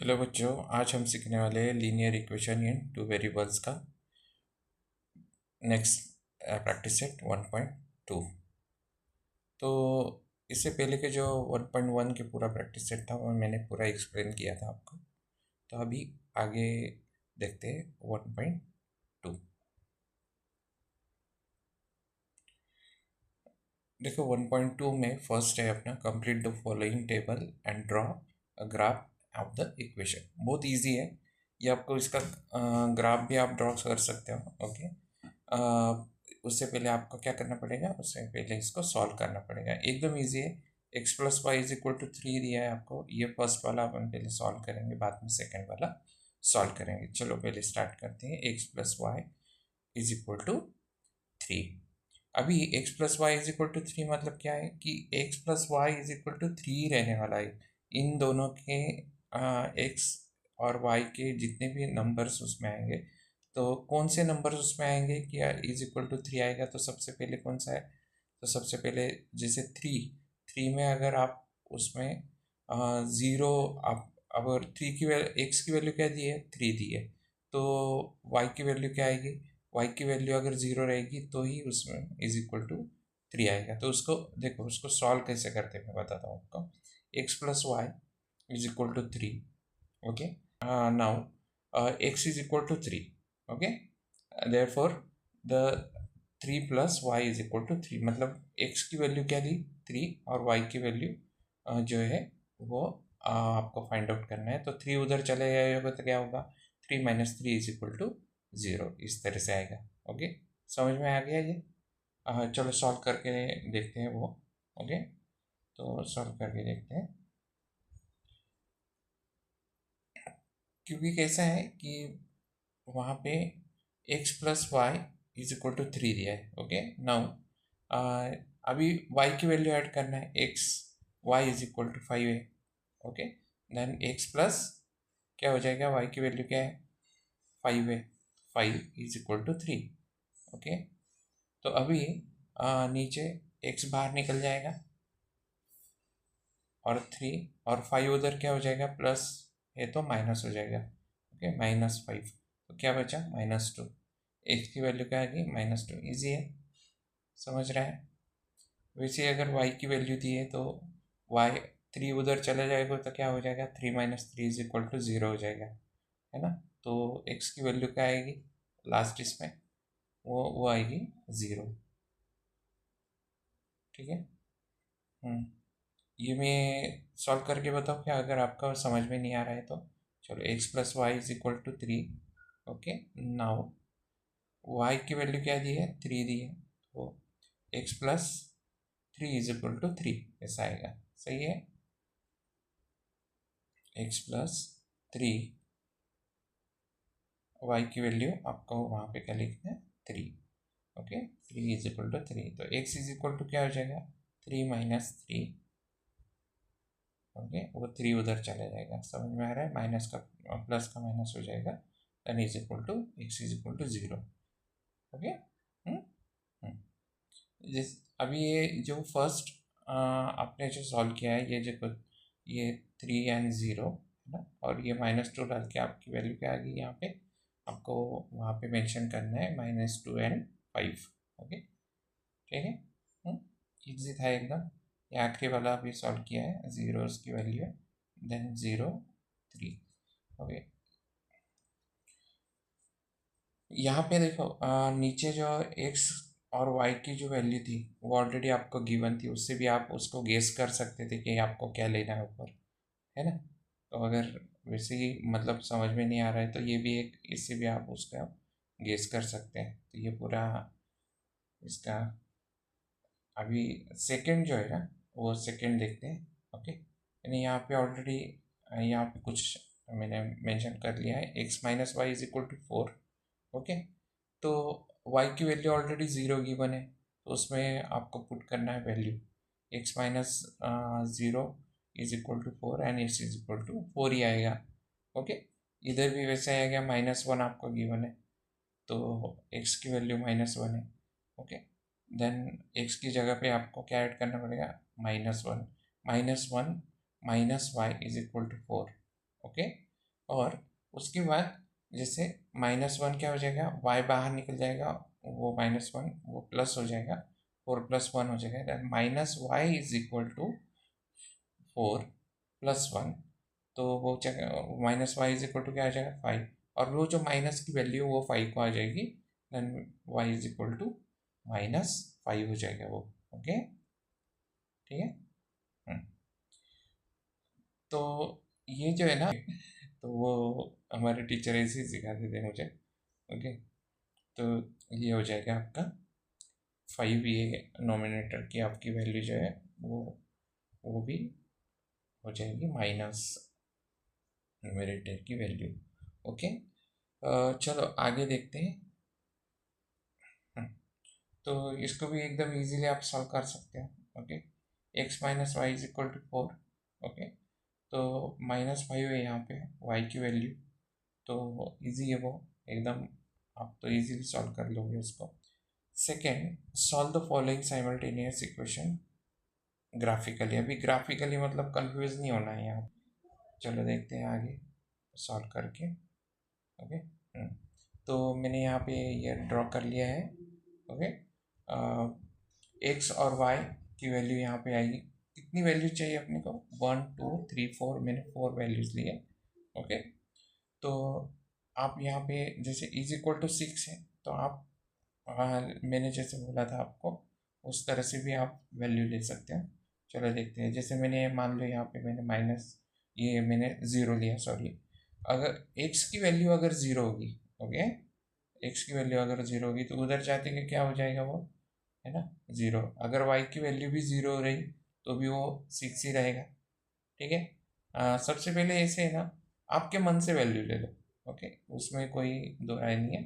Hello बच्चों, आज हम सीखने वाले हैं linear equation in two variables का नेक्स्ट प्रैक्टिस सेट 1.2। तो इससे पहले के जो 1.1 के पूरा प्रैक्टिस सेट था वो मैंने पूरा एक्सप्लेन किया था आपको। तो अभी आगे देखते हैं 1.2। देखो 1.2 में फर्स्ट है अपना complete the following table and draw a graph of the equation. बहुत इजी है ये, आपको इसका ग्राफ भी आप ड्रॉ कर सकते हो। ओके, उससे पहले आपको क्या करना पड़ेगा, उससे पहले इसको सॉल्व करना पड़ेगा। एकदम इजी है। X plus y is equal to 3 दिया है आपको, ये फर्स्ट वाला अपन पहले सॉल्व करेंगे, बाद में सेकेंड वाला सॉल्व करेंगे। चलो पहले स्टार्ट करते हैं। X plus y is equal to 3। अभी x plus y is equal to 3 मतलब क्या है कि x plus y is equal to 3 रहने वाला है। इन दोनों के एक्स और वाई के जितने भी नंबर्स उसमें आएंगे, तो कौन से नंबर्स उसमें आएंगे कि इज इक्वल टू 3 आएगा, तो सबसे पहले कौन सा है, तो सबसे पहले जैसे 3, 3 में अगर आप उसमें ज़ीरो, आप अगर 3 की वैल्यू, एक्स की वैल्यू क्या दी है, 3 दी है, तो वाई की वैल्यू क्या आएगी, वाई की वैल्यू अगर ज़ीरो रहेगी तो ही उसमें इज इक्वल टू 3 आएगा। तो उसको देखो, उसको सॉल्व कैसे करते हैं मैं बताता हूँ आपको। X plus y is equal to 3। Okay, now x is equal to 3। Okay, therefore the 3 plus y is equal to 3, मतलब एक्स की वैल्यू क्या दी, 3, और वाई की वैल्यू जो है वो आपको फाइंड आउट करना है। तो 3 उधर चले जाएगा तो क्या होगा, 3 माइनस 3 इज इक्वल टू 0, इस तरह से आएगा। ओके, समझ में आ गया ये। चलो सॉल्व करके देखते हैं वो। ओके, तो सॉल्व करके देखते हैं। क्योंकि कैसा है कि वहाँ पे x plus y is equal to 3 दिया है। ओके, नाउ अभी वाई की वैल्यू ऐड करना है, x y is equal to 5 है। ओके, देन एक्स प्लस क्या हो जाएगा, वाई की वैल्यू क्या है, 5 है, 5 इज इक्वल टू 3। ओके, तो अभी नीचे एक्स बाहर निकल जाएगा और 3 और 5 उधर क्या हो जाएगा, प्लस है तो माइनस हो जाएगा। ओके, -5, तो क्या बचा, -2। एक्स की वैल्यू क्या आ गई, -2। ईजी है, समझ रहा है। वैसे अगर वाई की वैल्यू दी है तो वाई 3 उधर चला जाएगा तो क्या हो जाएगा, 3 माइनस 3 इज इक्वल टू 0 हो जाएगा, है ना। तो एक्स की वैल्यू क्या आएगी लास्ट इसमें, वो आएगी 0। ठीक है। ये मैं सॉल्व करके बताऊँ क्या, अगर आपका समझ में नहीं आ रहा है तो। चलो, x plus y is equal to 3। Okay, now y की वैल्यू क्या दी है, 3 दी है, तो x plus 3 is equal to 3 ऐसा आएगा। सही है, एक्स प्लस 3, वाई की वैल्यू आपको वहाँ पे क्या लिखना है, 3। ओके, 3 इज इक्वल टू 3, तो एक्स इज इक्वल टू क्या हो जाएगा, 3 माइनस 3। ओके, वो 3 उधर चला जाएगा, समझ में आ रहा है, माइनस का प्लस का माइनस हो जाएगा, n is equal to x is equal to 0। Okay, जिस अभी ये जो फर्स्ट आपने जो सॉल्व किया है, ये जो ये 3 एंड 0 है ना, और ये -2 डाल के आपकी वैल्यू क्या आ गई यहाँ पे, आपको वहाँ पे मेंशन करना है -2 एंड 5। ओके, ठीक है, इजी था एकदम। ये आखिरी वाला अभी सॉल्व किया है, 0 की वैल्यू है, देन 0 3। ओके, यहाँ पे देखो नीचे जो एक्स और वाई की जो वैल्यू थी वो ऑलरेडी आपको गिवन थी, उससे भी आप उसको गेस कर सकते थे कि आपको क्या लेना है ऊपर, है ना। तो अगर वैसे ही मतलब समझ में नहीं आ रहा है तो ये भी एक, इससे भी आप उसका गेस कर सकते हैं। तो ये पूरा इसका अभी सेकंड जो है ना, वो सेकंड देखते हैं। ओके, यानी यहाँ पे ऑलरेडी यहाँ पे कुछ मैंने मेंशन कर लिया है, x minus Y is equal to 4। Okay, तो वाई की वैल्यू ऑलरेडी 0 गिवन है, तो उसमें आपको पुट करना है value, x minus 0 is equal to 4 and x is equal to 4 ही आएगा। ओके, इधर भी वैसे आएगा, -1 आपको गिवन है, तो एक्स की वैल्यू -1 है। ओके, देन एक्स की जगह पे आपको क्या ऐड करना पड़ेगा, -1, -1 minus Y is equal to 4। Okay, और उसके बाद जैसे -1 क्या हो जाएगा, y बाहर निकल जाएगा, वो -1 वो प्लस हो जाएगा, 4+1 हो जाएगा, -y इज इक्वल टू 4+1। तो वो -y इज इक्वल टू क्या आ जाएगा, 5। और वो जो माइनस की वैल्यू वो 5 को आ जाएगी, then y is equal to -5 हो जाएगा वो। ओके, ठीक है। हम्म, तो ये जो है ना, तो वो हमारे टीचर ऐसे ही सिखाते थे मुझे। ओके, तो ये हो जाएगा आपका 5, ये नोमिनेटर की आपकी वैल्यू जो है वो भी हो जाएगी माइनस न्यूमरेटर की वैल्यू। ओके, चलो आगे देखते हैं। हम्म, तो इसको भी एकदम इजीली आप सॉल्व कर सकते हो। Okay, x minus Y is equal to 4। Okay, तो -5 है यहाँ पे y की वैल्यू, तो इजी है वो एकदम, आप तो इजीली सॉल्व कर लोगे उसको। Second, solve the following simultaneous equation graphically. अभी ग्राफिकली मतलब कंफ्यूज नहीं होना है यहाँ। चलो देखते हैं आगे सॉल्व करके। ओके, तो मैंने यहाँ पे ये ड्रॉ कर लिया है। ओके, एक्स और वाई की वैल्यू यहाँ पे आएगी। कितनी वैल्यू चाहिए अपने को, 1 2 3 4, मैंने 4 वैल्यूज लिए। ओके, तो आप यहाँ पे जैसे इज इक्वल टू 6 है, तो आप मैंने जैसे बोला था आपको उस तरह से भी आप वैल्यू ले सकते हैं। चलो देखते हैं, जैसे मैंने मान लो यहाँ पे मैंने ये मैंने ज़ीरो लिया, सॉरी। अगर एक्स की वैल्यू अगर ज़ीरो होगी, ओके, एक्स की वैल्यू अगर ज़ीरो होगी तो उधर जाते कि क्या हो जाएगा वो, है ना, ज़ीरो। अगर वाई की वैल्यू भी ज़ीरो रही तो भी वो 6 ही रहेगा। ठीक है, सबसे पहले ऐसे है ना, आपके मन से वैल्यू ले लो। ओके, उसमें कोई दो राय नहीं है,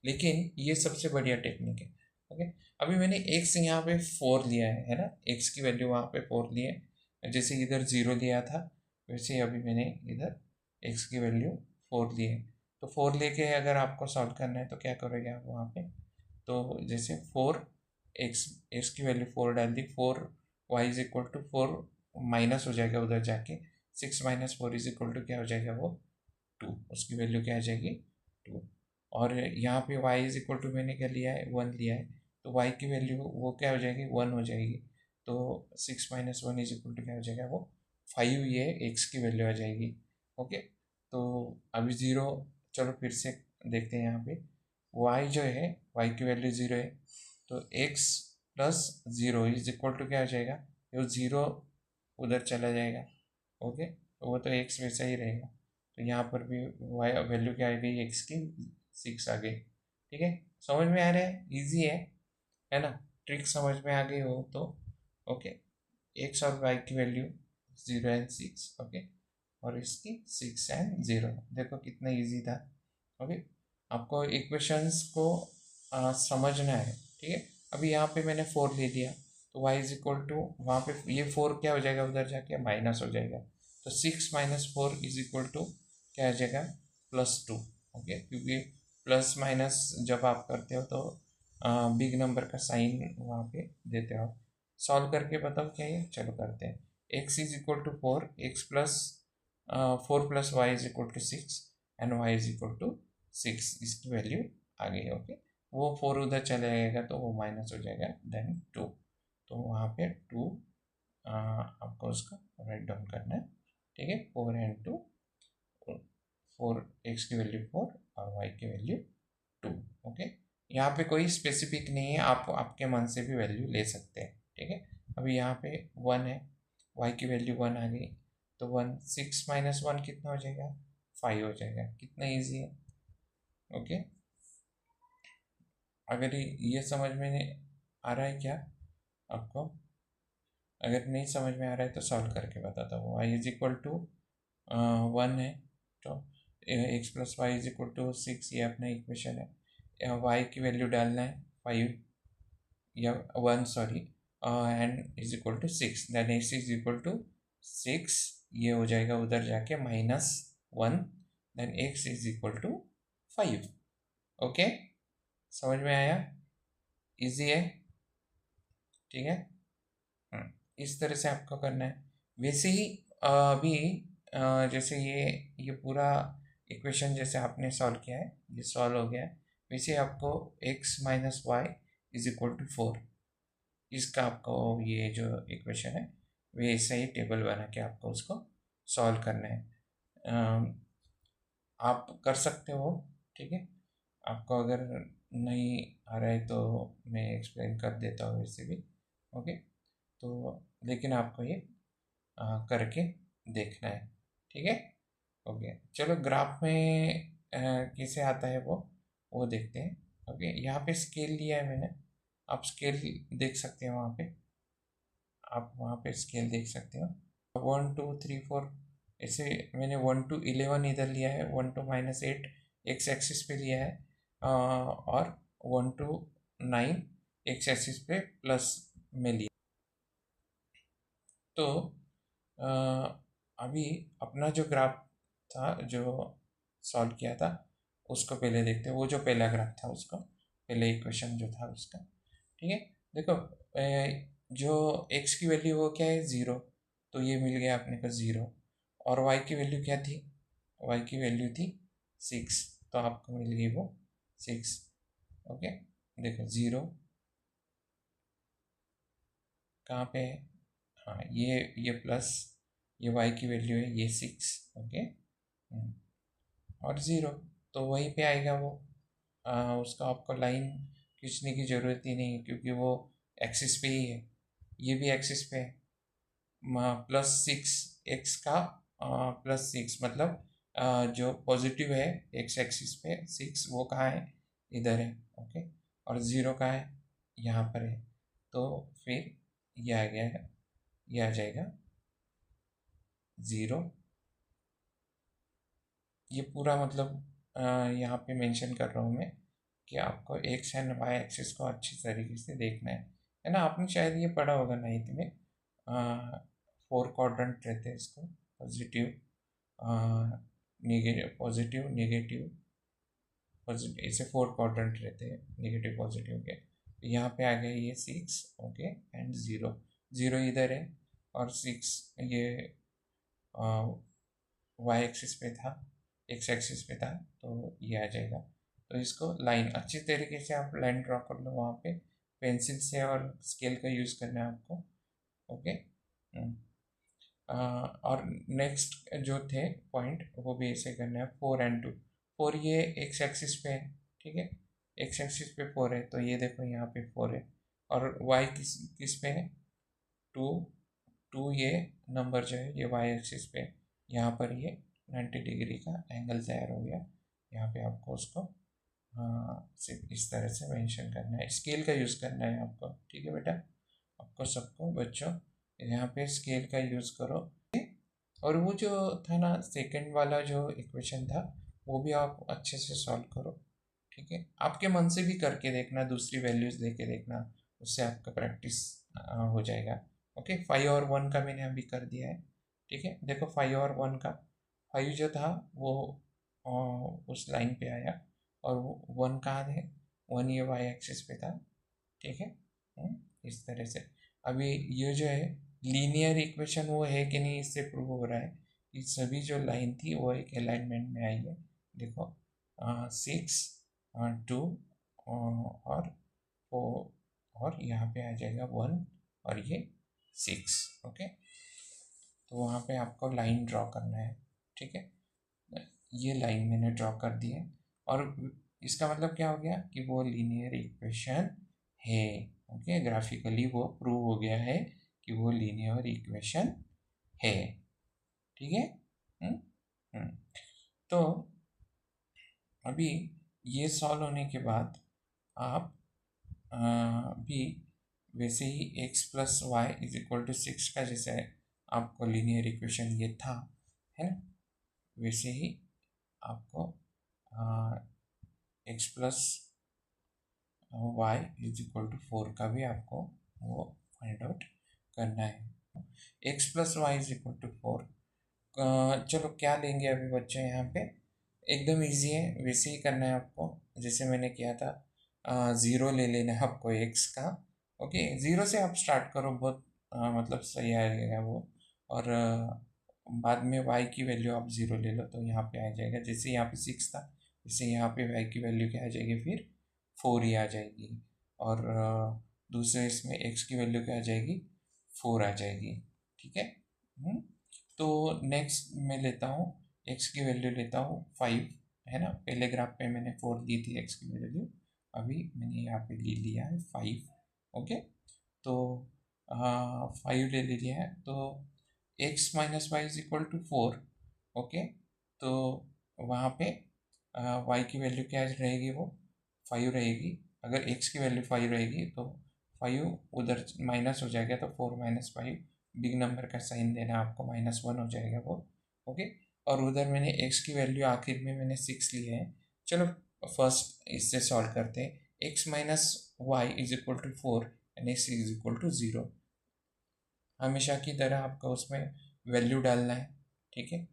लेकिन ये सबसे बढ़िया टेक्निक है। ओके, अभी मैंने एक्स यहाँ पे 4 लिया है ना, एक्स की वैल्यू वहाँ पे 4 ली है, जैसे इधर 0 लिया था वैसे अभी मैंने इधर एक्स की वैल्यू 4 ली है। तो 4 लेके अगर आपको सॉल्व करना है तो क्या करोगे आप वहाँ पे, तो जैसे 4 एक्स, एक्स की वैल्यू 4 डाल दी, 4 y is equal to 4 minus हो जाएगा उधर जाके, 6 - 4 इज इक्वल टू क्या हो जाएगा वो 2, उसकी वैल्यू क्या आ जाएगी 2। और यहाँ पे y इज इक्वल टू मैंने क्या लिया है 1 लिया है, तो y की वैल्यू वो क्या हो जाएगी 1 हो जाएगी, तो 6 - 1 इज इक्वल टू क्या हो जाएगा वो 5, ये x की वैल्यू आ जाएगी। ओके, तो अभी ज़ीरो, चलो फिर से देखते हैं यहाँ पे y जो है, y की वैल्यू 0 है, तो x plus 0 is equal to क्या हो जाएगा, वो 0 उधर चला जाएगा। ओके, तो वो तो एक्स वैसा ही रहेगा, तो यहाँ पर भी वाई वैल्यू क्या आ गई एक्स की 6 आ गई। ठीक है, समझ में आ रहा है, इजी है ना, ट्रिक समझ में आ गई हो तो। ओके, एक्स और वाई की वैल्यू 0 एंड 6। ओके, और इसकी 6 एंड 0, देखो कितना इजी था। ओके, आपको इक्वेशंस को समझना है। ठीक है, अभी यहाँ पे मैंने 4 ले लिया, तो y इज इक्वल टू वहाँ पे ये 4 क्या हो जाएगा उधर जाके माइनस हो जाएगा, तो 6 - 4 इज इक्वल टू क्या आ जाएगा +2। ओके, क्योंकि प्लस माइनस जब आप करते हो तो बिग नंबर का साइन वहाँ पे देते हो। सॉल्व करके बताओ क्या ये, चलो करते हैं। x is equal to 4, x plus 4 + y is equal to 6 and y is equal to 6, इसकी वैल्यू आ गई। ओके, वो 4 उधर चला जाएगा तो वो माइनस हो जाएगा, देन 2, तो वहाँ पे 2 आपको उसका राइट डाउन करना है। ठीक है, 4 एंड 2, 4 एक्स की वैल्यू 4 और वाई की वैल्यू 2। ओके, यहाँ पे कोई स्पेसिफिक नहीं है, आप आपके मन से भी वैल्यू ले सकते हैं। ठीक है, अभी यहाँ पे 1 है, वाई की वैल्यू 1 आ गई, तो 1 6 - 1 कितना हो जाएगा 5 हो जाएगा, कितना ईजी है। ओके, अगर ये समझ में आ रहा है क्या आपको, अगर नहीं समझ में आ रहा है तो सॉल्व करके बताता हूँ। y इज इक्वल टू 1 है, तो x plus y is equal to 6, ये अपना इक्वेशन है। y की वैल्यू डालना है 5 या 1, sorry, and is equal to 6, then x is equal to 6, ये हो जाएगा उधर जाके -1, then x is equal to 5। Okay, समझ में आया, इजी है। ठीक है, इस तरह से आपको करना है। वैसे ही अभी जैसे ये पूरा इक्वेशन जैसे आपने सॉल्व किया है, ये सॉल्व हो गया है, वैसे आपको x minus Y is equal to 4, इसका आपको ये जो इक्वेशन है वैसे ही टेबल बना के आपको उसको सॉल्व करना है। आप कर सकते हो, ठीक है। आपको अगर नहीं आ रहा है तो मैं एक्सप्लेन कर देता हूँ वैसे भी, ओके। तो लेकिन आपको ये करके देखना है, ठीक है, ओके। चलो ग्राफ में कैसे आता है वो देखते हैं, ओके। यहाँ पे स्केल लिया है मैंने, आप स्केल देख सकते हो वहाँ पे, आप वहाँ पे स्केल देख सकते हो। 1 2 3 4 ऐसे मैंने 1 to 11 इधर लिया है, 1 to -8 एक्स एक्सिस पे लिया है, और 1 to 9 एक्स एक्सिस पे प्लस में लिया। तो अ, अभी अपना जो ग्राफ था जो सॉल्व किया था उसको पहले देखते हैं, वो जो पहला ग्राफ था उसको, पहले इक्वेशन जो था उसका, ठीक है। देखो जो x की वैल्यू वो क्या है, 0, तो ये मिल गया अपने को 0। और y की वैल्यू क्या थी, y की वैल्यू थी 6, तो आपको मिल गई वो 6, ओके। देखो 0 कहाँ पे है, हाँ ये प्लस, ये y की वैल्यू है ये 6, ओके। और 0 तो वहीं पे आएगा वो, उसका आपको लाइन खींचने की ज़रूरत ही नहीं है क्योंकि वो एक्सिस पे ही है, ये भी एक्सिस पे है। +6 एक्स का +6 मतलब जो पॉजिटिव है एक्स एक्सिस पे 6 वो कहाँ है, इधर है, ओके। और 0 कहाँ है, यहाँ पर है, तो फिर ये आ गया है, ये आ जाएगा 0। ये पूरा मतलब यहाँ पे मेंशन कर रहा हूँ मैं कि आपको एक्स एंड वाई एक्सिस को अच्छी तरीके से देखना है ना। आपने शायद ये पढ़ा होगा 9th में, 4 क्वाड्रेंट रहते हैं इसको, positive negative, positive negative positive, ऐसे 4 क्वाड्रेंट रहते हैं नेगेटिव पॉजिटिव के। तो यहाँ पे आ गया ये 6, ओके, एंड 0, 0 इधर है और 6 ये वाई एक्सिस पे था, एक्स एक्सिस पे था, तो ये आ जाएगा। तो इसको लाइन अच्छी तरीके से आप लाइन ड्रॉ कर लो वहाँ पे, पेंसिल से और स्केल का यूज़ करना है आपको, ओके। और नेक्स्ट जो थे पॉइंट वो भी ऐसे करना है, 4 and 2, 4 ये एक्स एक्सिस पे है, ठीक है, एक्स एक्सिस पे 4 है, तो ये देखो यहाँ पे 4 है। और वाई किस किस पे है, 2, 2 ये नंबर जो है ये वाई एक्सिस पे, यहाँ पर ये 90 डिग्री का एंगल तैयार हो गया। यहाँ पे आपको उसको सिर्फ इस तरह से मेंशन करना है, स्केल का यूज़ करना है आपको, ठीक है बेटा, आपको सबको बच्चों यहाँ पे स्केल का यूज़ करो। और वो जो था ना सेकंड वाला जो इक्वेशन था वो भी आप अच्छे से सॉल्व करो, ठीक है। आपके मन से भी करके देखना, दूसरी वैल्यूज़ दे के देखना, उससे आपका प्रैक्टिस हो जाएगा, ओके। 5 और 1 का मैंने अभी कर दिया है, ठीक है। देखो 5 और 1 का, 5 जो था वो उस लाइन पे आया, और 1 कहाँ है, 1 ये वाई एक्सिस पे था, ठीक है। इस तरह से अभी ये जो है लीनियर इक्वेशन वो है कि नहीं इससे प्रूव हो रहा है कि सभी जो लाइन थी वो एक अलाइनमेंट में आई है। देखो 6 2 और 4, और यहाँ पे आ जाएगा 1 और ये 6, ओके। तो वहाँ पे आपको लाइन ड्रॉ करना है, ठीक है। ये लाइन मैंने ड्रॉ कर दी है, और इसका मतलब क्या हो गया कि वो लीनियर इक्वेशन है, ओके। ग्राफिकली वो प्रूव हो गया है कि वो लीनियर इक्वेशन है, ठीक है। हम्म, हम्म। तो अभी ये सॉल्व होने के बाद आप भी वैसे ही x + y = 6 का जैसे आपको लीनियर इक्वेशन ये था, है ना, वैसे ही आपको x + y = 4 का भी आपको वो फाइंड आउट करना है। x + y = 4, चलो क्या लेंगे अभी बच्चे यहाँ पे, एकदम इजी है, वैसे ही करना है आपको जैसे मैंने किया था। 0 ले लेना है आपको x का, ओके। 0 से आप स्टार्ट करो, बहुत मतलब सही आएगा वो। और बाद में y की वैल्यू आप 0 ले लो तो यहाँ पे आ जाएगा। जैसे यहाँ पे 6 था, जैसे यहाँ पे y की वैल्यू क्या आ जाएगी, फिर 4 ही आ जाएगी। और दूसरे इसमें x की वैल्यू क्या आ जाएगी, 4 आ जाएगी। ठीक है। तो नेक्स्ट मैं लेता हूँ x की वैल्यू लेता हूँ 5, है ना। पहले ग्राफ पे मैंने 4 दी थी x की वैल्यू, अभी मैंने यहाँ पे ले लिया है 5। ओके, तो 5 ले लिया है, तो x minus Y is equal to 4। Okay, तो वहाँ पे y की वैल्यू क्या रहेगी, वो 5 रहेगी। अगर x की वैल्यू 5 रहेगी तो 5 उधर माइनस हो जाएगा, तो 4 माइनस 5, बिग नंबर का साइन देना आपको, -1 हो जाएगा वो। ओके, और उधर मैंने x की वैल्यू आखिर में मैंने 6 लिया है। चलो फर्स्ट इससे सॉल्व करते हैं। x minus Y is equal to 4 and x is equal to 0। हमेशा की तरह आपको उसमें वैल्यू डालना है। ठीक है,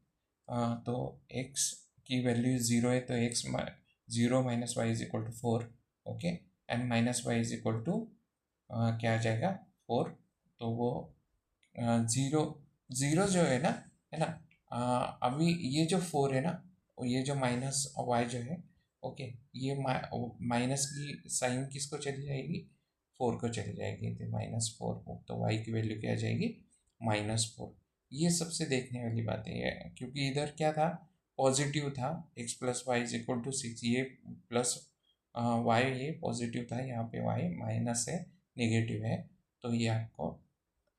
तो x की वैल्यू 0 है, तो x 0 minus Y is equal to 4। Okay, and minus Y is equal to क्या आ जाएगा, 4। तो वो 0 0 जो है ना, अभी ये जो 4 है ना, ये जो माइनस वाई जो है, ओके, ये माइनस की साइन किसको चली जाएगी, 4 को चली जाएगी, तो -4 को, तो वाई की वैल्यू क्या आ जाएगी, -4। ये सबसे देखने वाली बात है, क्योंकि इधर क्या था, पॉजिटिव था, x plus y is equal to 6, ये प्लस वाई ये पॉजिटिव था, यहाँ पे वाई माइनस है, नेगेटिव है। तो ये आपको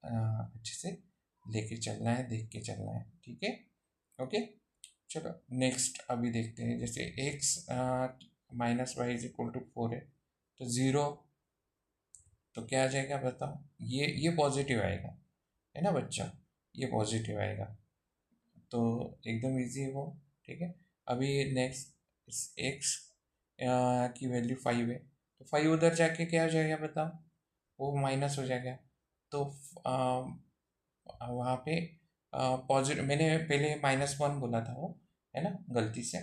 अच्छे से लेके चलना है, देख के चलना है। ठीक है, ओके। चलो नेक्स्ट अभी देखते हैं, जैसे x minus Y is equal to 4 है, तो 0, तो क्या आ जाएगा बताओ, ये पॉजिटिव आएगा, है ना बच्चा, ये पॉजिटिव आएगा, तो एकदम इजी है वो। ठीक है, अभी नेक्स्ट x की वैल्यू 5 है, तो 5 उधर जाके क्या हो जाएगा बताओ, वो माइनस हो जाएगा। तो वहाँ पे पॉजिटिव, मैंने पहले -1 बोला था वो, है ना, गलती से।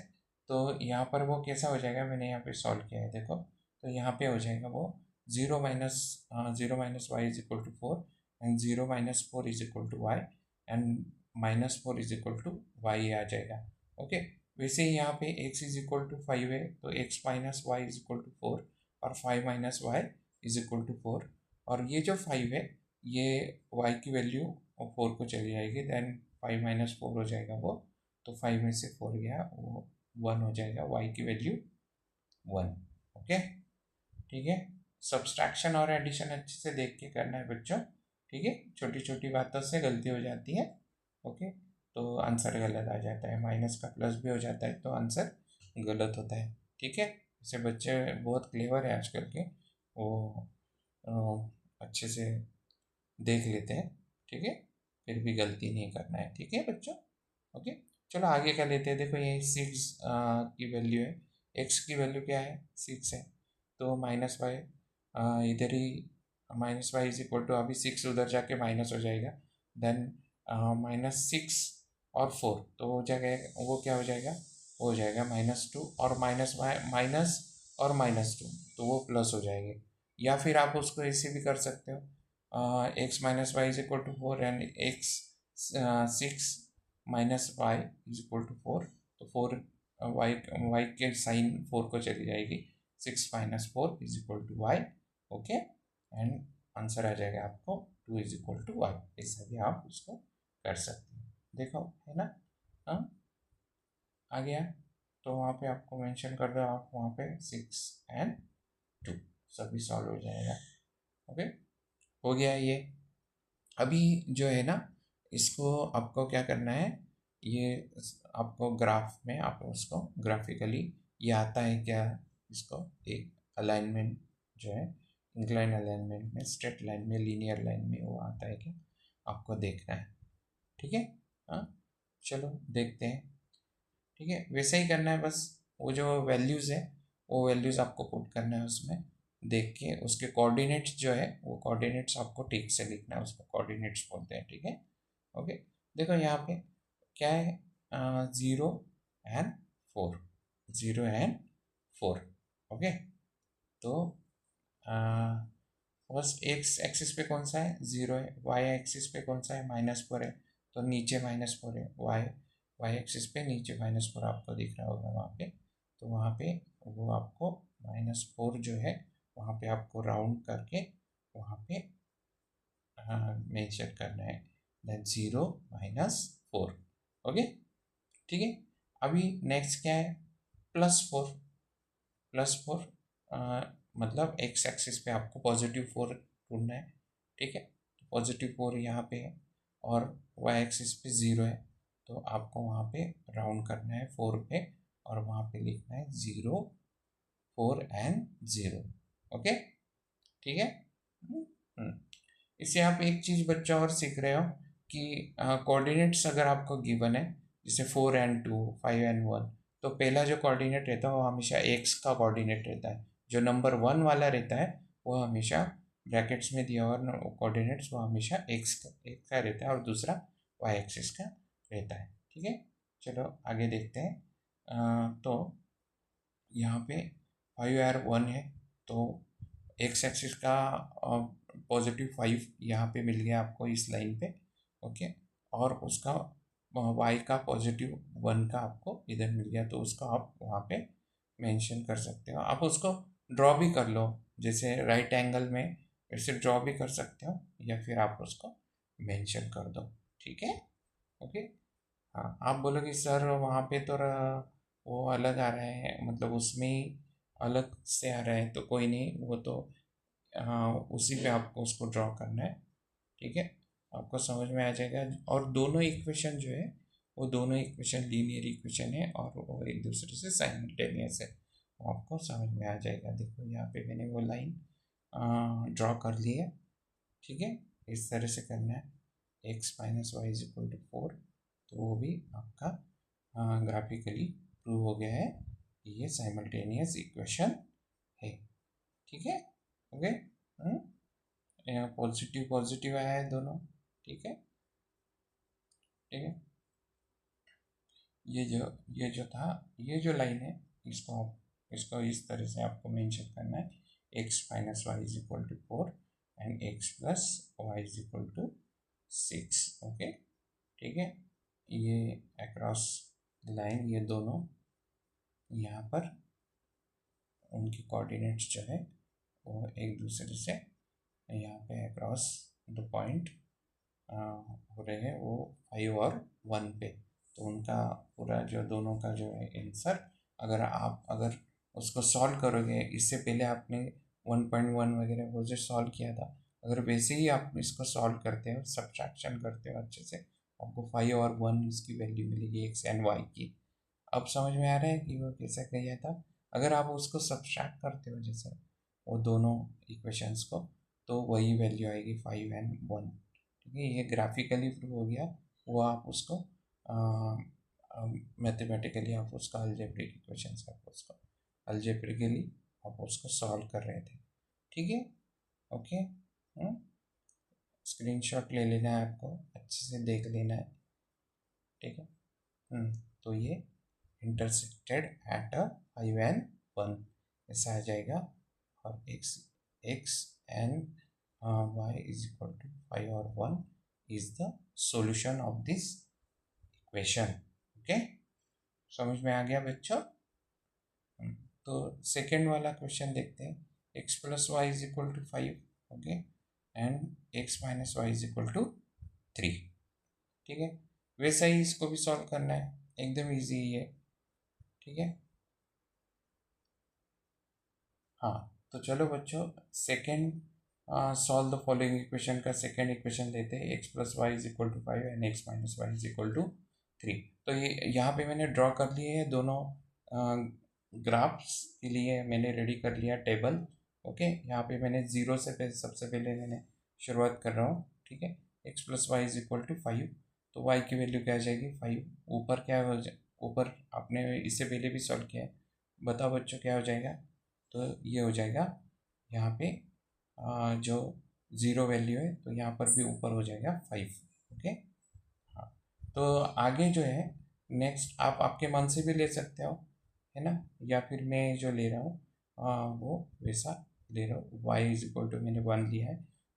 तो यहाँ पर वो कैसा हो जाएगा, मैंने यहाँ पे सॉल्व किया है देखो, तो यहाँ पे हो जाएगा वो 0 minus Y is equal to 4 and 0 - 4 is equal to Y and -4 is equal to Y आ जाएगा। ओके, वैसे ही यहाँ पे x इज इक्वल टू 5 है, तो x minus Y is equal to 4 और 5 minus Y is equal to 4। और ये जो 5 है, ये y की वैल्यू 4 को चली जाएगी, देन 5 माइनस 4 हो जाएगा वो, तो 5 में से 4 गया, वो 1 हो जाएगा, y की वैल्यू 1। ओके, ठीक है। सब्सट्रैक्शन और एडिशन अच्छे से देख के करना है बच्चों। ठीक है, छोटी छोटी बातों से गलती हो जाती है। ओके, तो आंसर गलत आ जाता है, माइनस का प्लस भी हो जाता है, तो आंसर गलत होता है। ठीक है, ऐसे बच्चे बहुत क्लेवर है आजकल के, वो अच्छे से देख लेते हैं। ठीक है, फिर भी गलती नहीं करना है। ठीक है बच्चों, ओके। चलो आगे क्या लेते हैं, देखो ये 6 की वैल्यू है, x की वैल्यू क्या है, 6 है, तो -y इधर ही -y इज इक्वल टू, अभी 6 उधर जाके माइनस हो जाएगा, देन -6 और 4, तो वो जाएगा, वो क्या हो जाएगा, वो हो जाएगा -2 और माइनस और -2, तो वो प्लस हो जाएगी। या फिर आप उसको ऐसे भी कर सकते हो, x minus Y is equal to 4 and x 6 minus Y is equal to 4, तो 4 वाई के साइन 4 को चली जाएगी, 6 minus 4 is equal to Y. Okay, and answer आ जाएगा आपको 2 इज इक्वल टू वाई। ऐसा भी आप उसको कर सकते हैं, देखो, है ना। हाँ, आ गया, तो वहाँ पे आपको मेंशन कर दो, आप वहाँ पे 6 एंड 2 सभी सॉल्व हो जाएगा। ओके, हो गया ये। अभी जो है ना, इसको आपको क्या करना है, ये आपको ग्राफ में आप उसको ग्राफिकली, ये आता है क्या, इसको एक अलाइनमेंट जो है, इंक्लाइन अलाइनमेंट में, स्ट्रेट लाइन में, लीनियर लाइन में, वो आता है क्या, आपको देखना है। ठीक है, हाँ, चलो देखते हैं। ठीक है, वैसे ही करना है, बस वो जो वैल्यूज़ है, वो वैल्यूज़ आपको पुट करना है उसमें, देख के उसके कोऑर्डिनेट्स जो है, वो कोऑर्डिनेट्स आपको ठीक से लिखना है, उसको कोऑर्डिनेट्स बोलते हैं। ठीक है, ओके। देखो यहाँ पे क्या है, 0 एंड 4, 0 एंड 4। ओके, तो फर्स्ट एक्स एक्सिस पे कौन सा है, 0 है, वाई एक्सिस पे कौन सा है, -4 है, तो नीचे -4 है, वाई एक्सिस पे नीचे -4 आपको दिख रहा होगा वहाँ पे। तो वहाँ पे वो आपको -4 जो है वहाँ पे आपको राउंड करके वहाँ पे मेंशन करना है, देन 0 -4। ओके, ठीक है। अभी नेक्स्ट क्या है, +4। +4 मतलब एक्स एक्सिस पे आपको +4 ढूंढना है, ठीक है। तो +4 यहाँ पे है और वाई एक्सिस पे 0 है, तो आपको वहाँ पे राउंड करना है 4 पे और वहाँ पे लिखना है 0, 4 एंड 0। ओके, ठीक है। हम्म। इससे आप एक चीज़ बच्चा और सीख रहे हो कि कोऑर्डिनेट्स अगर आपको गिवन है, जैसे 4 एंड 2, 5 एंड 1, तो पहला जो कोऑर्डिनेट रहता है वो हमेशा एक्स का कोऑर्डिनेट रहता है। जो नंबर 1 वाला रहता है वो हमेशा ब्रैकेट्स में दिया हुआ कोऑर्डिनेट्स वो हमेशा एक्स का रहता है और दूसरा वाई एक्सिस का रहता है, ठीक है। चलो आगे देखते हैं। तो यहाँ पे 5R1 है, तो एक्स एक्सिस का +5 यहाँ पे मिल गया आपको इस लाइन पे। ओके, और उसका वाई का +1 का आपको इधर मिल गया, तो उसको आप वहाँ पे मेंशन कर सकते हो। आप उसको ड्रॉ भी कर लो, जैसे राइट एंगल में ऐसे ड्रॉ भी कर सकते हो या फिर आप उसको मेंशन कर दो, ठीक है। ओके, हाँ आप बोलोगे सर वहाँ पे तो वो अलग आ रहे हैं, मतलब उसमें ही अलग से आ रहा है, तो कोई नहीं, वो तो हाँ उसी पे आपको उसको ड्रॉ करना है, ठीक है। आपको समझ में आ जाएगा। और दोनों इक्वेशन जो है वो दोनों इक्वेशन लीनियर इक्वेशन है और वो एक दूसरे से साइमल्टेनियस है, वो आपको समझ में आ जाएगा। देखो यहाँ पे मैंने वो लाइन ड्रॉ कर ली है, ठीक है। इस तरह से करना है, x - y = 4, तो वो भी आपका ग्राफिकली प्रूव हो गया है कि ये साइमल्टेनियस इक्वेशन है, ठीक है। ओके, यहाँ पॉजिटिव पॉजिटिव आया है दोनों, ठीक है, ठीक है। ये जो था, ये जो लाइन है, इसको इस तरह से आपको मेंशन करना है, x - y = 4 and x + y = 6। Okay, ठीक है। ये अक्रॉस लाइन, ये दोनों यहाँ पर उनके कोऑर्डिनेट्स जो है वो एक दूसरे से यहाँ पे अक्रॉस द पॉइंट हो रहे हैं, वो 5 और 1 पे। तो उनका पूरा जो दोनों का जो है आंसर, अगर उसको सॉल्व करोगे, इससे पहले आपने 1.1 वगैरह वो जो सॉल्व किया था, अगर वैसे ही आप इसको सॉल्व करते हो, सब्ट्रैक्शन करते हो अच्छे से, आपको 5 और 1 इसकी वैल्यू मिलेगी एक्स एंड वाई की। अब समझ में आ रहा है कि वो कैसे किया था। अगर आप उसको सब्ट्रैक्ट करते हो जैसे वो दोनों इक्वेशंस को, तो वही वैल्यू आएगी 5 एंड 1, ठीक है। ये ग्राफिकली प्रूव हो गया, वो आप उसको मैथमेटिकली आप उसका अलजेब्रिक इक्वेशंस आप उसको अलजेब्रिकली आप उसको सॉल्व कर रहे थे, ठीक है। ओके, स्क्रीनशॉट ले लेना है, आपको अच्छे से देख लेना है, ठीक है। तो ये इंटरसेक्टेड एट 5 एंड 1 ऐसा आ जाएगा, और एक्स एंड वाई = 5 और 1 is the solution of this equation. Okay, समझ में आ गया बच्चों। तो सेकेंड वाला क्वेश्चन देखते हैं, x + y = 5, okay, and x - y = 3, ठीक है। वैसा ही इसको भी सॉल्व करना है, एकदम इजी है, ठीक है। हाँ, तो चलो बच्चों, second solve the following equation का सेकेंड इक्वेशन लेते हैं, x + y = 5 and x - y = 3। तो ये यहाँ पे मैंने ड्रॉ कर लिए हैं दोनों ग्राफ्स के लिए, मैंने रेडी कर लिया टेबल। ओके, यहाँ पे मैंने 0 से सबसे पहले मैंने शुरुआत कर रहा हूँ, ठीक है। x + y = 5, तो y की वैल्यू क्या आ जाएगी 5। ऊपर क्या हो जाए, ऊपर आपने इससे पहले भी सॉल्व किया है, बताओ बच्चों क्या हो जाएगा। तो ये हो जाएगा यहाँ पे जो 0 वैल्यू है, तो यहाँ पर भी ऊपर हो जाएगा 5। ओके, हाँ। तो आगे जो है नेक्स्ट आप आपके मन से भी ले सकते हो, है ना, या फिर मैं जो ले रहा हूँ वो वैसा ले रहा हूँ। y = मैंने 1 लिया है,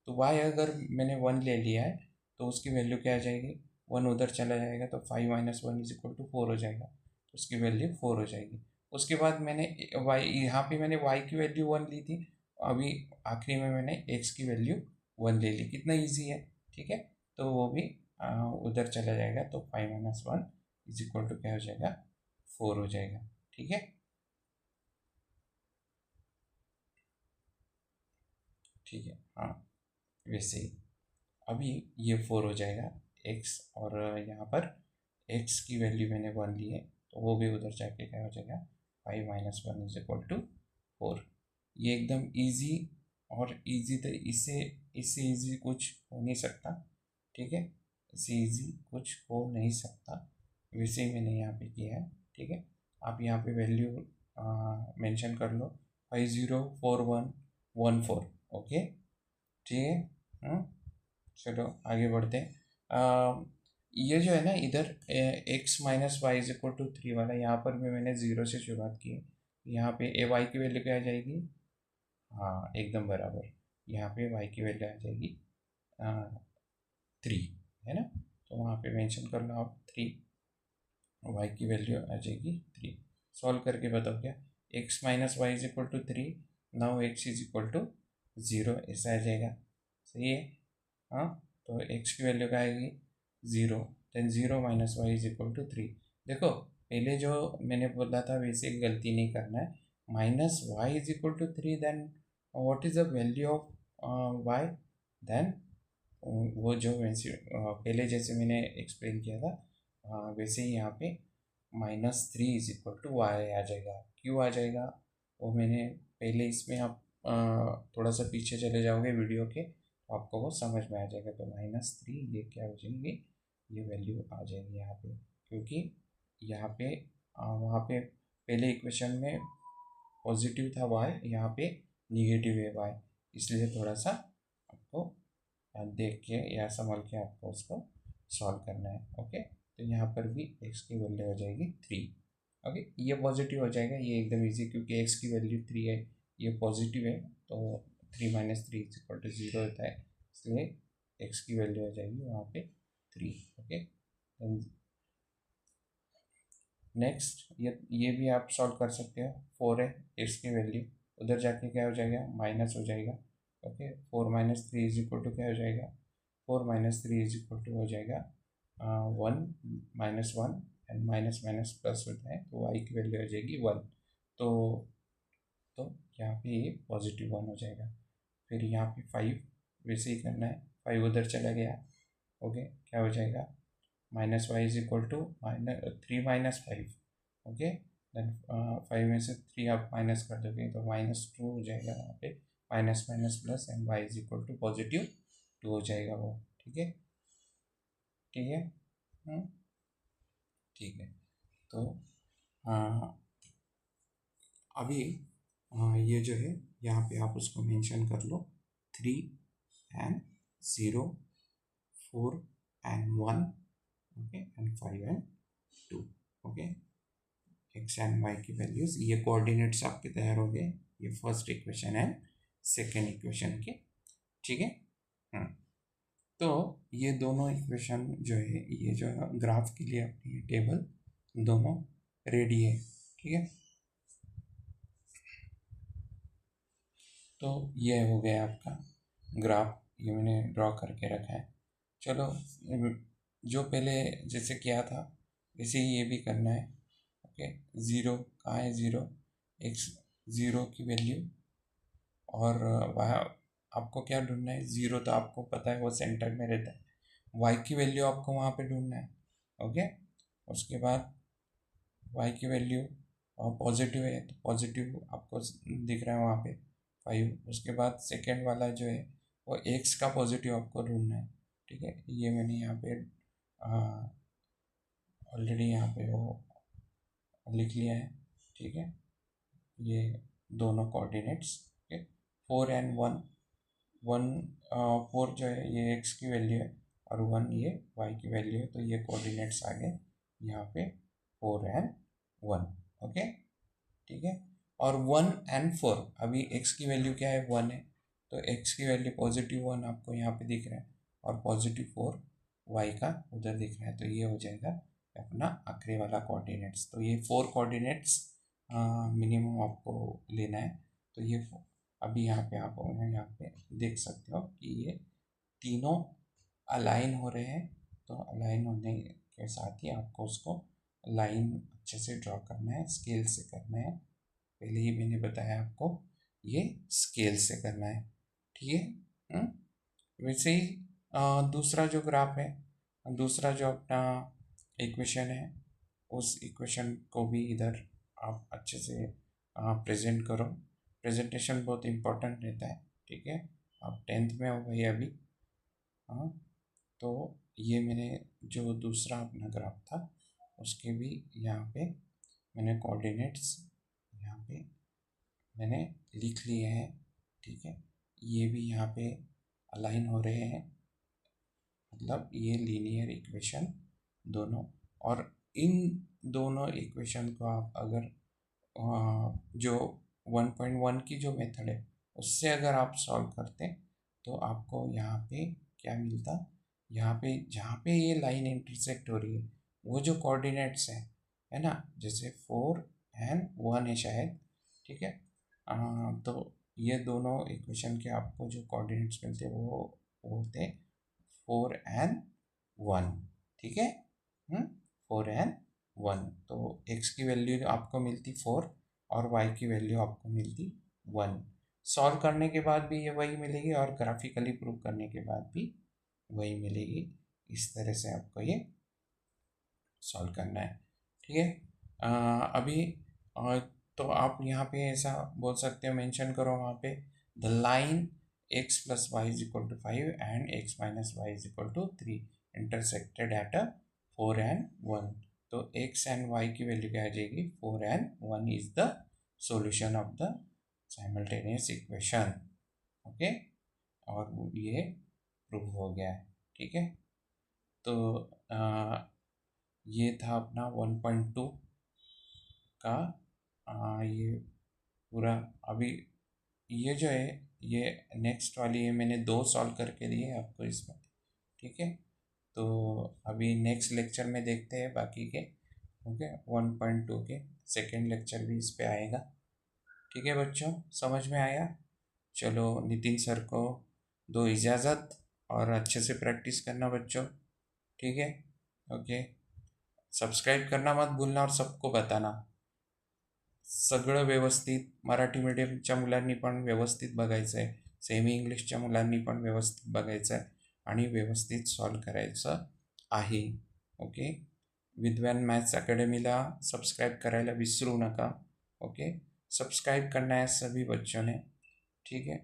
तो y अगर मैंने 1 ले लिया है तो उसकी वैल्यू क्या आ जाएगी, वन उधर चला जाएगा तो 5 - 1 = 4 हो जाएगा, तो उसकी वैल्यू 4 हो जाएगी। उसके बाद मैंने वाई, यहाँ पे मैंने वाई की वैल्यू 1 ली थी, अभी आखिरी में मैंने एक्स की वैल्यू 1 ले ली। कितना ईजी है, ठीक है। तो वो भी उधर चला जाएगा, तो 5 - 1 क्या हो जाएगा, 4 हो जाएगा, ठीक है। ठीक है, हाँ, वैसे ही अभी ये 4 हो जाएगा एक्स, और यहाँ पर एक्स की वैल्यू मैंने 1 ली है, तो वो भी उधर जाके क्या हो जाएगा, 5 - 1 = 4। ये एकदम इजी, और इजी तो इससे इजी कुछ हो नहीं सकता, ठीक है। इससे इजी कुछ हो नहीं सकता, वैसे ही मैंने यहाँ पे किया है, ठीक है। आप यहाँ पे वैल्यू मेंशन कर लो, 504114, ओके, ठीक है। चलो आगे बढ़ते हैं। ये जो है ना इधर x - y = 3 वाला, यहाँ पर भी मैंने ज़ीरो से शुरुआत की है। यहाँ पे ए वाई की वैल्यू क्या आ जाएगी, हाँ एकदम बराबर, यहाँ पे वाई की वैल्यू आ जाएगी 3, है ना। तो वहाँ पे मेंशन कर लो आप 3, वाई की वैल्यू आ जाएगी 3। सॉल्व करके बताओ क्या, x - y = 3, नाउ x = 0, ऐसा आ जाएगा, सही है। हाँ, तो x की वैल्यू क्या आएगी, 0, देन 0 - y = 3। देखो पहले जो मैंने बोला था वैसे गलती नहीं करना है, -y = 3, then what is the value of y, then वो जो वैसे पहले जैसे मैंने एक्सप्लेन किया था वैसे ही यहाँ पे -3 = y आ जाएगा। क्यों आ जाएगा वो मैंने पहले, इसमें आप थोड़ा सा पीछे चले जाओगे वीडियो के, तो आपको वो समझ में आ जाएगा। तो -3 ये क्या हो जाएंगे, ये वैल्यू आ जाएगी यहाँ पे, क्योंकि यहाँ पे वहाँ पे पहले इक्वेशन में पॉजिटिव था y, यहाँ पे निगेटिव है y, इसलिए थोड़ा सा आपको देख के या संभल के आपको उसको सॉल्व करना है, ओके। तो यहाँ पर भी x की वैल्यू हो जाएगी 3, ओके। ये पॉजिटिव हो जाएगा, ये एकदम इजी, क्योंकि x की वैल्यू 3 है, ये पॉजिटिव है, तो 3 - 3 = 0 होता है, इसलिए x की वैल्यू हो जाएगी वहाँ पे 3, ओके। नेक्स्ट ये भी आप सॉल्व कर सकते हो, 4 है एक्स की वैल्यू, उधर जाके क्या हो जाएगा, माइनस हो जाएगा, ओके। 4 - 3 क्या हो जाएगा, 4 - 3 हो जाएगा 1 - 1, एंड माइनस माइनस प्लस होता है, तो वाई की वैल्यू हो जाएगी 1। तो तो यहाँ पे ये पॉजिटिव 1 हो जाएगा। फिर यहाँ पे 5 वैसे ही करना है, 5 उधर चला गया, ओके, क्या हो जाएगा, -y = 3 - 5, ओके। देन 5 में से 3 आप माइनस कर दोगे तो -2 हो जाएगा, यहाँ पे minus minus plus, and y = +2 हो जाएगा वो, ठीक है, ठीक है। ठीक है, तो अभी ये जो है यहाँ पे आप उसको मेंशन कर लो, 3 and 0, 4 and 1, okay, and 5 and 2, okay. X and y की वैल्यूज, ये कोऑर्डिनेट्स आपके तैयार हो गए, ये first equation and second equation के, ठीक है। तो ये दोनों इक्वेशन जो है, ये जो ग्राफ के लिए अपनी टेबल दोनों रेडी है, ठीक है। तो ये हो गया आपका ग्राफ, ये मैंने ड्रॉ करके रखा है। चलो जो पहले जैसे किया था वैसे ही ये भी करना है, ओके। ज़ीरो कहाँ है, ज़ीरो, एक्स, ज़ीरो की वैल्यू, और वहाँ आपको क्या ढूंढना है, ज़ीरो तो आपको पता है वो सेंटर में रहता है, वाई की वैल्यू आपको वहाँ पे ढूंढना है, ओके। उसके बाद वाई की वैल्यू पॉजिटिव है, तो पॉजिटिव आपको दिख रहा है वहाँ पे 5। उसके बाद सेकेंड वाला जो है वो एक्स का पॉजिटिव आपको ढूंढना है, ठीक है। ये मैंने यहाँ पे ऑलरेडी यहाँ पे वो लिख लिया है, ठीक है। ये दोनों कोऑर्डिनेट्स, ओके। 4 and 1, 1 4 जो है ये एक्स की वैल्यू है, और 1 ये वाई की वैल्यू है, तो ये कोऑर्डिनेट्स आ गए यहाँ पे 4 and 1, ओके, ठीक है। और 1 and 4, अभी एक्स की वैल्यू क्या है, 1 है, तो एक्स की वैल्यू +1 आपको यहाँ पे दिख रहा है, और +4 y का उधर दिख रहा है, तो ये हो जाएगा अपना आखिरी वाला कोऑर्डिनेट्स। तो ये 4 कोऑर्डिनेट्स मिनिमम आपको लेना है। तो ये अभी यहाँ पे आप यहाँ पे देख सकते हो कि ये तीनों अलाइन हो रहे हैं। तो अलाइन होने के साथ ही आपको उसको लाइन अच्छे से ड्रॉ करना है, स्केल से करना है। पहले ही मैंने बताया आपको, ये स्केल से करना है, ठीक है। वैसे ही दूसरा जो ग्राफ है, दूसरा जो अपना इक्वेशन है, उस इक्वेशन को भी इधर आप अच्छे से प्रेजेंट करो। प्रेजेंटेशन बहुत इम्पोर्टेंट रहता है, ठीक है। आप 10th में हो भाई अभी। हाँ, तो ये मैंने जो दूसरा अपना ग्राफ था उसके भी यहाँ पे मैंने कोऑर्डिनेट्स यहाँ पे मैंने लिख लिए हैं, ठीक है। ये भी यहाँ पे अलाइन हो रहे हैं, मतलब ये लीनियर इक्वेशन दोनों। और इन दोनों इक्वेशन को आप अगर जो 1.1 की जो मेथड है उससे अगर आप सॉल्व करते तो आपको यहाँ पे क्या मिलता, यहाँ पे जहाँ पे ये लाइन इंटरसेक्ट हो रही है वो जो कोऑर्डिनेट्स है ना, जैसे 4 एंड 1 है शायद, ठीक है। तो ये दोनों इक्वेशन के आपको जो कोऑर्डिनेट्स मिलते वो होते 4 एंड 1, ठीक है। 4 एंड 1, तो x की वैल्यू आपको मिलती 4 और y की वैल्यू आपको मिलती 1। सॉल्व करने के बाद भी ये वही मिलेगी और ग्राफिकली प्रूव करने के बाद भी वही मिलेगी। इस तरह से आपको ये सॉल्व करना है, ठीक है। अभी तो आप यहाँ पे ऐसा बोल सकते हो, मेंशन करो वहाँ पे the line x plus y is equal to 5 and x minus Y is equal to 3 intersected at 4 and 1। तो x एंड y की वैल्यू क्या आ जाएगी, 4 and 1 is the solution of the simultaneous equation, okay. और ये prove हो गया है, ठीक है। तो ये था अपना 1.2 का ये पूरा। अभी ये जो है ये नेक्स्ट वाली है, मैंने 2 सॉल्व करके दिए आपको इसमें, ठीक है। तो अभी नेक्स्ट लेक्चर में देखते हैं बाकी के, ओके। 1.2 के सेकेंड लेक्चर भी इस पे आएगा, ठीक है बच्चों, समझ में आया। चलो नितिन सर को दो इजाज़त और अच्छे से प्रैक्टिस करना बच्चों, ठीक है, ओके। सबस्क्राईब करना मत भूलना और सबको बताना। सगळं व्यवस्थित, मराठी मीडियमच्या मुलांनी पण व्यवस्थित बघायचं आहे, सेमी इंग्लिशच्या मुलांनी पण व्यवस्थित बघायचं आहे आणि व्यवस्थित सॉल्व करायचं आहे, ओके। विद्वान मैथ्स अकेडमीला सब्सक्राइब करायला विसरू नका, ओके। सब्सक्राइब करना है सभी बच्चों ने, ठीक है।